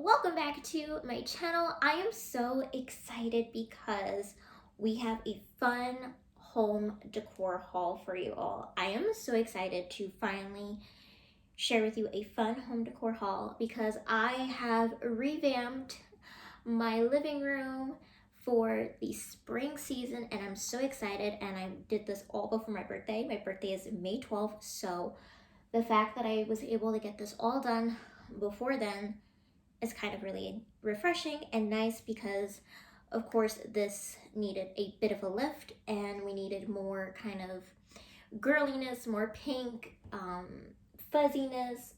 welcome back to my channel. I am so excited because we have a fun home decor haul for you all. I am so excited to finally share with you a fun home decor haul because I have revamped my living room for the spring season and I'm so excited, and I did this all before my birthday. My birthday is May 12th, so the fact that I was able to get this all done before then is kind of really refreshing and nice because of course this needed a bit of a lift and we needed more kind of girliness, more pink, fuzziness,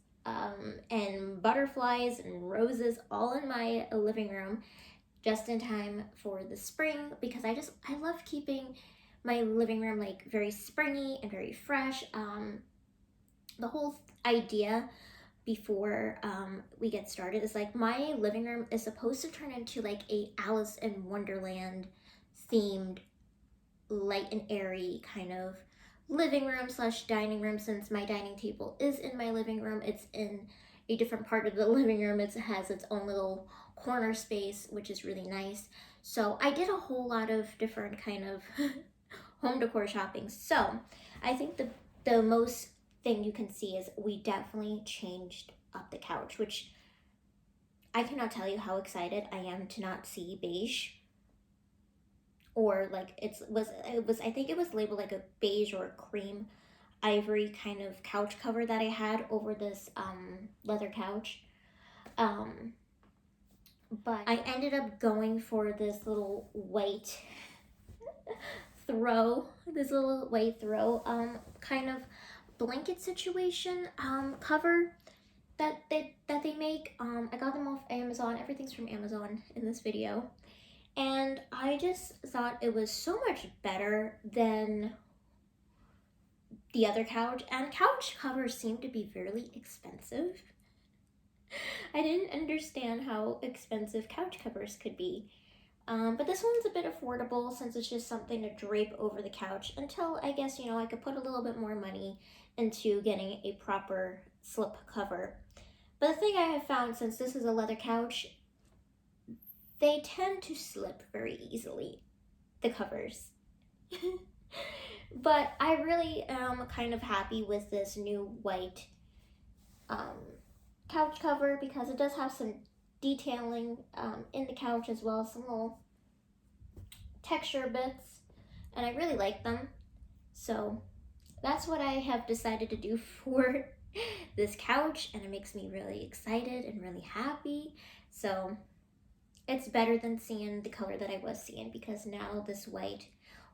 and butterflies and roses all in my living room just in time for the spring, because I love keeping my living room like very springy and very fresh. The whole idea before we get started is like my living room is supposed to turn into like a Alice in Wonderland themed light and airy kind of living room slash dining room. Since my dining table is in my living room, it's in a different part of the living room. It has its own little corner space, which is really nice. So I did a whole lot of different kind of home decor shopping. So I think the most thing you can see is we definitely changed up the couch, which I cannot tell you how excited I am to not see beige, or like it was I think it was labeled like a beige or a cream ivory kind of couch cover that I had over this leather couch. But I ended up going for this little white this little white throw kind of blanket situation cover that they make. I got them off Amazon. Everything's from Amazon in this video, and I just thought it was so much better than the other couch, and couch covers seem to be really expensive. I didn't understand how expensive couch covers could be. But this one's a bit affordable since it's just something to drape over the couch until I guess, I could put a little bit more money into getting a proper slip cover. But the thing I have found, since this is a leather couch, they tend to slip very easily, the covers. But I really am kind of happy with this new white couch cover because it does have some detailing in the couch as well, some little texture bits, and I really like them. So that's what I have decided to do for this couch, and it makes me really excited and really happy. So it's better than seeing the color that I was seeing, because now this white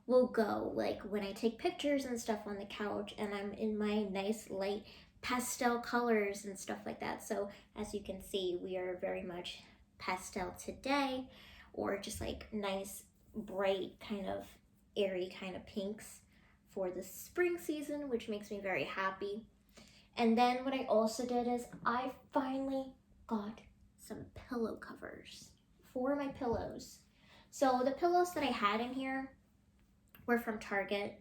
will go like when I take pictures and stuff on the couch and I'm in my nice light pastel colors and stuff like that. So as you can see, we are very much pastel today, or just like nice bright kind of airy kind of pinks for the spring season, which makes me very happy. And then what I also did is I finally got some pillow covers for my pillows. So the pillows that I had in here were from Target.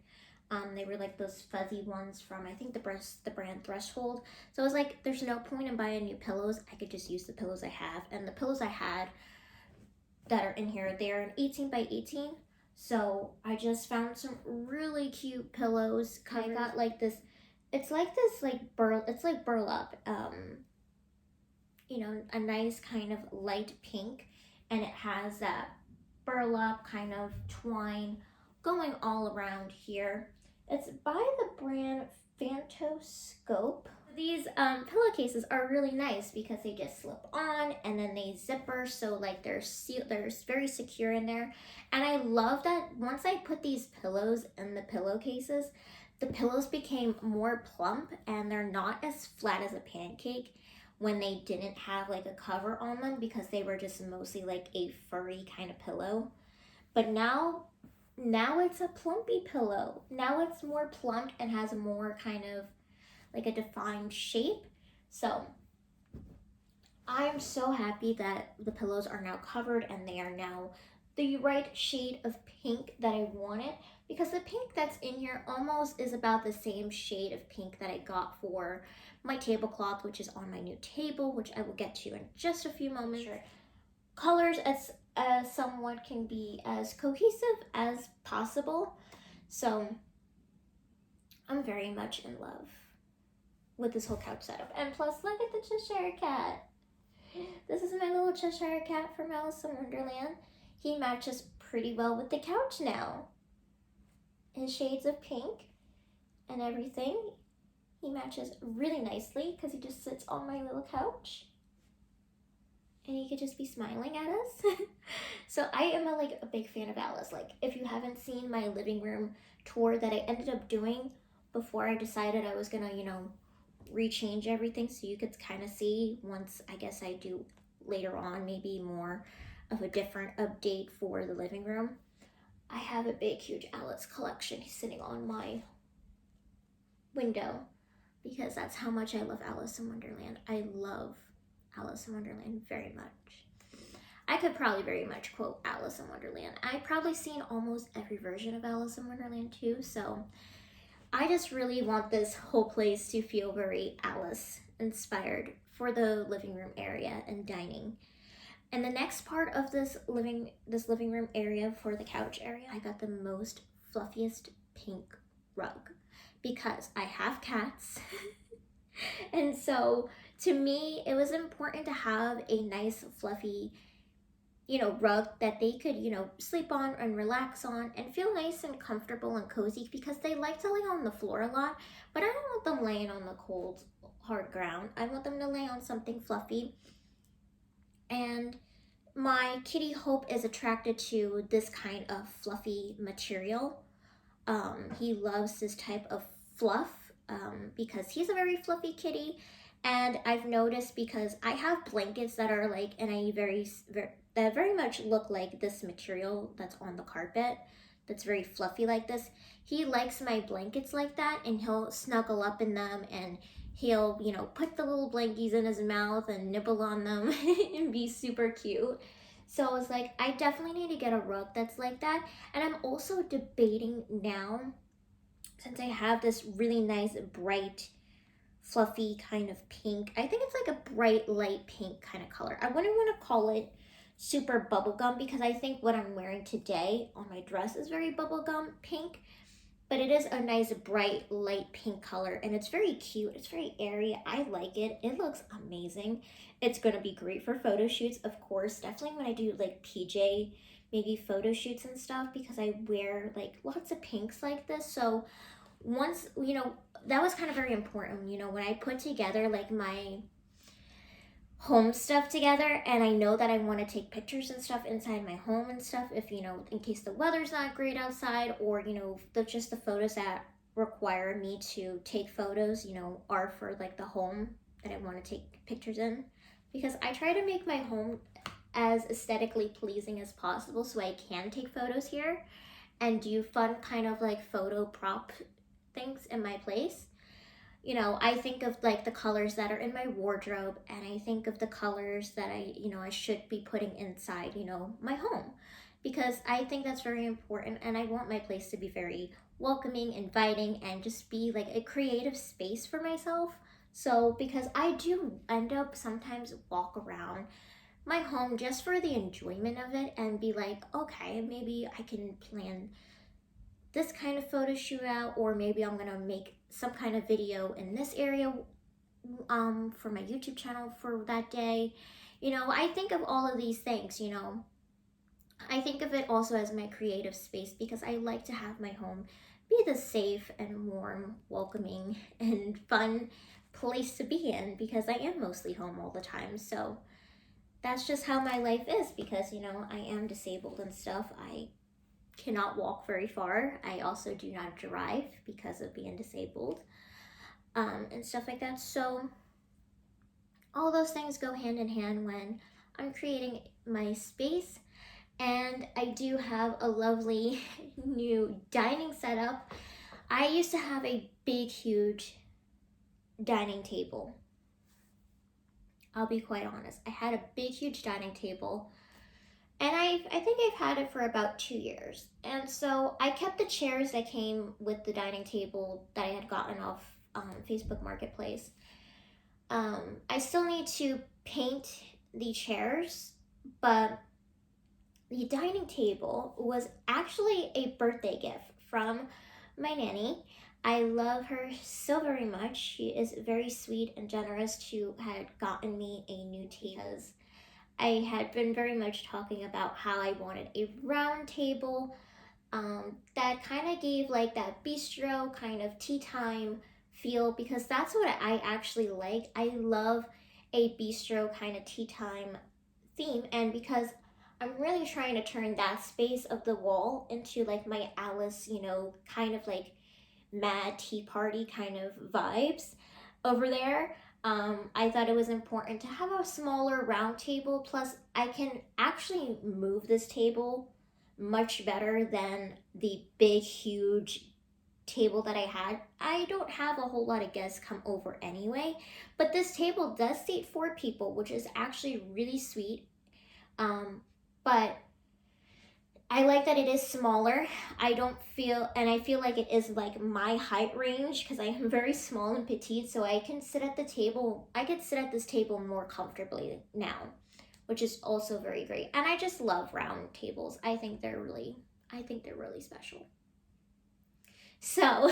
They were like those fuzzy ones from, I think, the brand Threshold. So I was like, there's no point in buying new pillows. I could just use the pillows I have. And the pillows I had that are in here, they're an 18 by 18. So I just found some really cute pillows. I got like this, it's like burlap, a nice kind of light pink, and it has that burlap kind of twine going all around here. It's by the brand Phantoscope. These pillowcases are really nice because they just slip on and then they zipper, so like they're very secure in there. And I love that once I put these pillows in the pillowcases, the pillows became more plump and they're not as flat as a pancake when they didn't have like a cover on them, because they were just mostly like a furry kind of pillow. But now it's a plumpy pillow. Now it's more plump and has more kind of like a defined shape. So I'm so happy that the pillows are now covered and they are now the right shade of pink that I wanted, because the pink that's in here almost is about the same shade of pink that I got for my tablecloth, which is on my new table, which I will get to in just a few moments. Sure. Colors as somewhat can be as cohesive as possible. So I'm very much in love with this whole couch setup. And plus, look at the Cheshire Cat. This is my little Cheshire Cat from Alice in Wonderland. He matches pretty well with the couch now. His shades of pink and everything. He matches really nicely because he just sits on my little couch. And he could just be smiling at us. So I am a big fan of Alice. Like, if you haven't seen my living room tour that I ended up doing before I decided I was gonna, rechange everything, so you could kind of see once I guess I do later on maybe more of a different update for the living room. I have a big huge Alice collection. He's sitting on my window because that's how much I love Alice in Wonderland. I love Alice in Wonderland very much. I could probably very much quote Alice in Wonderland. I've probably seen almost every version of Alice in Wonderland too, so I just really want this whole place to feel very Alice inspired for the living room area and dining. And the next part of this living room area for the couch area, I got the most fluffiest pink rug because I have cats. And so to me, it was important to have a nice fluffy rug that they could, sleep on and relax on and feel nice and comfortable and cozy, because they like to lay on the floor a lot, but I don't want them laying on the cold, hard ground. I want them to lay on something fluffy. And my kitty Hope is attracted to this kind of fluffy material. He loves this type of fluff because he's a very fluffy kitty. And I've noticed, because I have blankets that are like, and that very much look like this material that's on the carpet, that's very fluffy like this. He likes my blankets like that, and he'll snuggle up in them, and he'll, put the little blankies in his mouth and nibble on them and be super cute. So I was like, I definitely need to get a rug that's like that. And I'm also debating now, since I have this really nice, bright, fluffy kind of pink. I think it's like a bright, light pink kind of color. I wouldn't want to call it super bubblegum, because I think what I'm wearing today on my dress is very bubblegum pink. But it is a nice, bright, light pink color, and it's very cute. It's very airy. I like it. It looks amazing. It's going to be great for photo shoots, of course. Definitely when I do like PJ, maybe photo shoots and stuff, because I wear like lots of pinks like this. So once, that was kind of very important, when I put together like my home stuff together, and I know that I want to take pictures and stuff inside my home and stuff, if in case the weather's not great outside, or just the photos that require me to take photos are for like the home that I want to take pictures in, because I try to make my home as aesthetically pleasing as possible so I can take photos here and do fun kind of like photo prop things in my place. I think of like the colors that are in my wardrobe, and I think of the colors that I should be putting inside, my home, because I think that's very important, and I want my place to be very welcoming, inviting, and just be like a creative space for myself. So, because I do end up sometimes walk around my home just for the enjoyment of it and be like, okay, maybe I can plan this kind of photo shoot out, or maybe I'm gonna make some kind of video in this area for my YouTube channel for that day. I think of all of these things. I think of it also as my creative space, because I like to have my home be the safe and warm, welcoming, and fun place to be in, because I am mostly home all the time. So that's just how my life is, because I am disabled and stuff. I cannot walk very far. I also do not drive because of being disabled, and stuff like that. So all those things go hand in hand when I'm creating my space. And I do have a lovely new dining setup. I used to have a big, huge dining table. I'll be quite honest. I had a big, huge dining table, And I think I've had it for about 2 years. And so I kept the chairs that came with the dining table that I had gotten off Facebook Marketplace. I still need to paint the chairs, but the dining table was actually a birthday gift from my nanny. I love her so very much. She is very sweet and generous to had gotten me a new table. I had been very much talking about how I wanted a round table that kind of gave like that bistro kind of tea time feel, because that's what I actually like. I love a bistro kind of tea time theme, and because I'm really trying to turn that space of the wall into like my Alice, kind of like mad tea party kind of vibes over there. I thought it was important to have a smaller round table. Plus, I can actually move this table much better than the big, huge table that I had. I don't have a whole lot of guests come over anyway, but this table does seat 4 people, which is actually really sweet. But I like that it is smaller. I don't feel, and I feel like it is like my height range because I am very small and petite, so I can sit at the table. I could sit at this table more comfortably now, which is also very great. And I just love round tables. I think they're really special. So,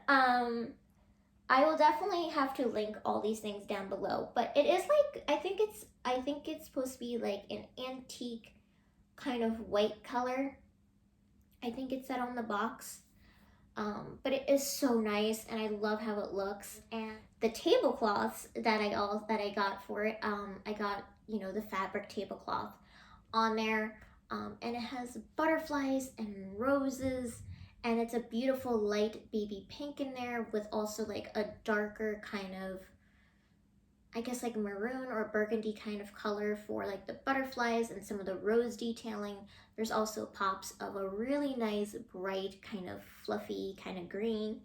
I will definitely have to link all these things down below. But it is like I think it's supposed to be like an antique kind of white color. I think it said on the box. But it is so nice, and I love how it looks. And the tablecloths that I got for it, I got the fabric tablecloth on there, and it has butterflies and roses, and it's a beautiful light baby pink in there with also like a darker kind of, I guess, like maroon or burgundy kind of color for like the butterflies and some of the rose detailing. There's also pops of a really nice bright kind of fluffy kind of green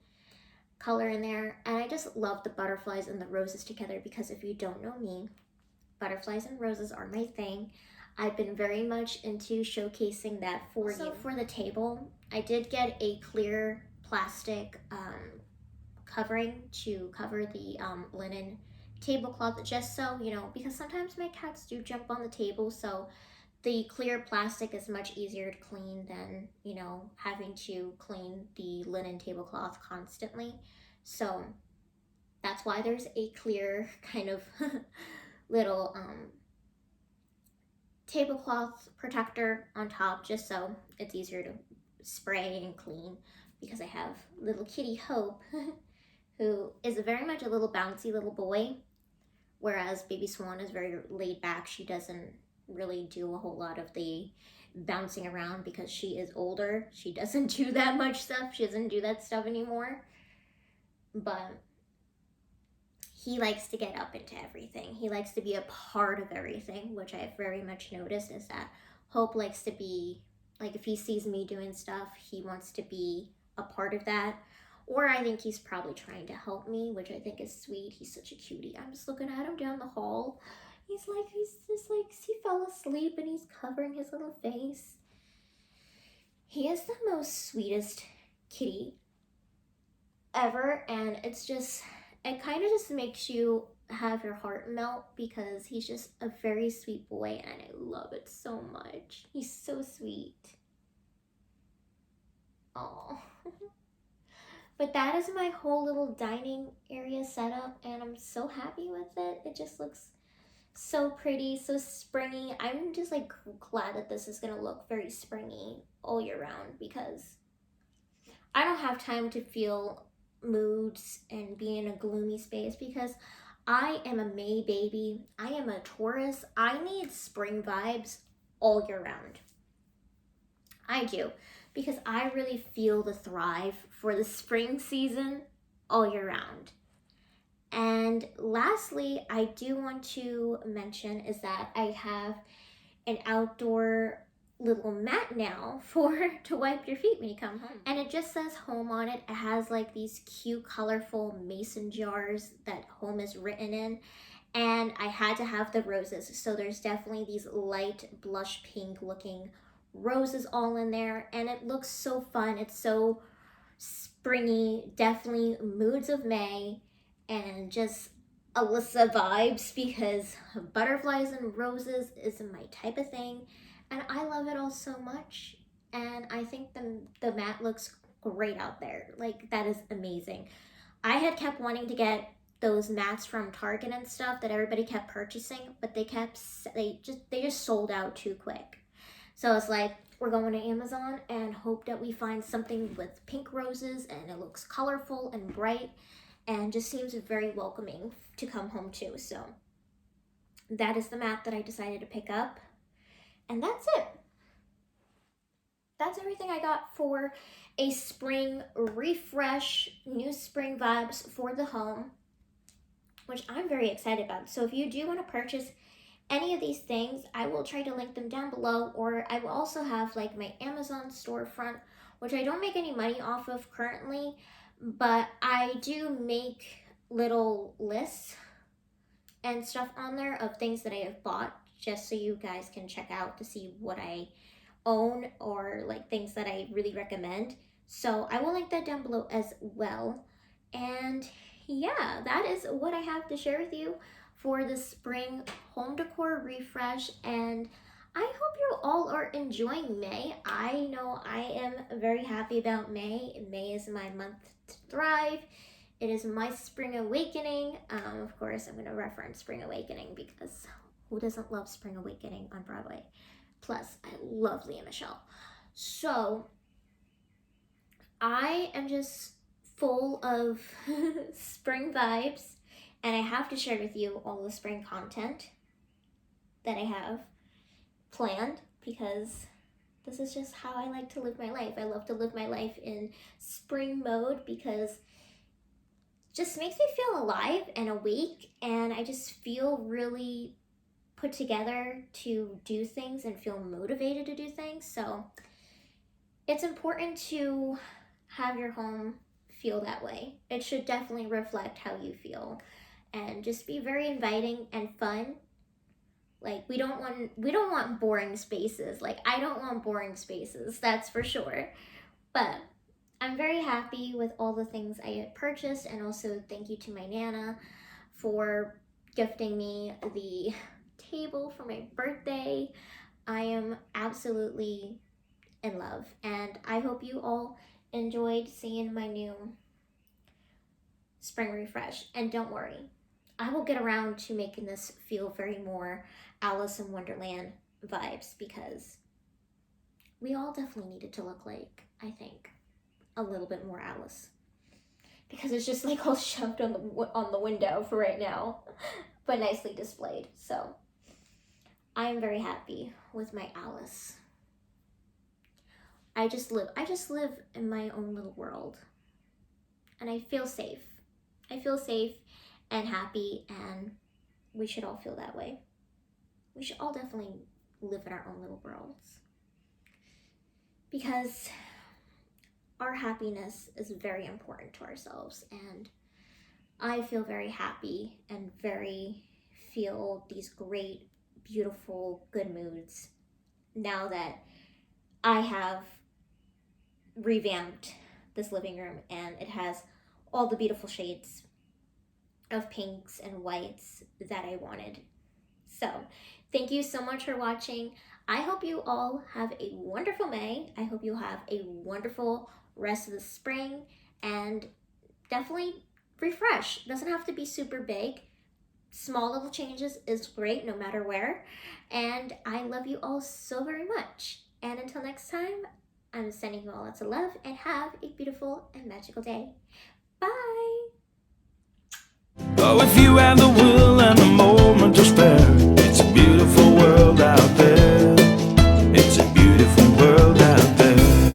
color in there. And I just love the butterflies and the roses together because if you don't know me, butterflies and roses are my thing. I've been very much into showcasing that for you. Also for the table, I did get a clear plastic covering to cover the linen tablecloth, just so because sometimes my cats do jump on the table, so the clear plastic is much easier to clean than having to clean the linen tablecloth constantly. So that's why there's a clear kind of little tablecloth protector on top, just so it's easier to spray and clean, because I have little kitty Hope who is very much a little bouncy little boy, whereas baby Swan is very laid back. She doesn't really do a whole lot of the bouncing around because she is older. She doesn't do that much stuff. She doesn't do that stuff anymore. But he likes to get up into everything. He likes to be a part of everything, which I've very much noticed is that Hope likes to be, like, if he sees me doing stuff, he wants to be a part of that. Or I think he's probably trying to help me, which I think is sweet. He's such a cutie. I'm just looking at him down the hall. He's just like, he fell asleep and he's covering his little face. He is the most sweetest kitty ever, and it kind of just makes you have your heart melt because he's just a very sweet boy, and I love it so much. He's so sweet. Oh. But that is my whole little dining area setup, and I'm so happy with it. It just looks so pretty, so springy. I'm just like glad that this is gonna look very springy all year round, because I don't have time to feel moods and be in a gloomy space, because I am a May baby. I am a Taurus. I need spring vibes all year round. I do, because I really feel the thrive for the spring season all year round. And lastly, I do want to mention is that I have an outdoor little mat now for to wipe your feet when you come home. And it just says home on it. It has like these cute colorful mason jars that home is written in. and I had to have the roses. So there's definitely these light blush pink looking roses all in there, and it looks so fun. It's so springy, definitely moods of May, and just Alyssa vibes, because butterflies and roses is my type of thing, and I love it all so much. And I think the mat looks great out there. Like, that is amazing. I had kept wanting to get those mats from Target and stuff that everybody kept purchasing, but they just sold out too quick. So it's like, we're going to Amazon and hope that we find something with pink roses and it looks colorful and bright and just seems very welcoming to come home to. So that is the mat that I decided to pick up. And that's it. That's everything I got for a spring refresh, new spring vibes for the home, which I'm very excited about. So if you do want to purchase any of these things, I will try to link them down below, or I will also have like my Amazon storefront, which I don't make any money off of currently, but I do make little lists and stuff on there of things that I have bought, just so you guys can check out to see what I own or like things that I really recommend. So I will link that down below as well. And yeah, that is what I have to share with you for the spring home decor refresh. And I hope you all are enjoying May. I know I am very happy about May. May is my month to thrive. It is my spring awakening. Of course, I'm going to reference Spring Awakening, because who doesn't love Spring Awakening on Broadway? Plus, I love Leah Michelle. So I am just full of spring vibes, and I have to share with you all the spring content that I have planned, because this is just how I like to live my life. I love to live my life in spring mode, because it just makes me feel alive and awake, and I just feel really put together to do things and feel motivated to do things. So it's important to have your home feel that way. It should definitely reflect how you feel, and just be very inviting and fun. Like, we don't want boring spaces. Like, I don't want boring spaces, that's for sure. But I'm very happy with all the things I had purchased, and also thank you to my Nana for gifting me the table for my birthday. I am absolutely in love, and I hope you all enjoyed seeing my new spring refresh. And don't worry, I will get around to making this feel very more Alice in Wonderland vibes, because we all definitely needed to look like, I think, a little bit more Alice, because it's just like all shoved on the window for right now, but nicely displayed. So I am very happy with my Alice. I just live in my own little world, and I feel safe. I feel safe and happy, and we should all feel that way. We should all definitely live in our own little worlds, because our happiness is very important to ourselves, and I feel very happy and feel these great, beautiful, good moods now that I have revamped this living room, and it has all the beautiful shades of pinks and whites that I wanted. So thank you so much for watching. I hope you all have a wonderful May. I hope you have a wonderful rest of the spring, and definitely refresh. It doesn't have to be super big. Small little changes is great no matter where. And I love you all so very much. And until next time, I'm sending you all lots of love, and have a beautiful and magical day. Bye! Oh, if you had the will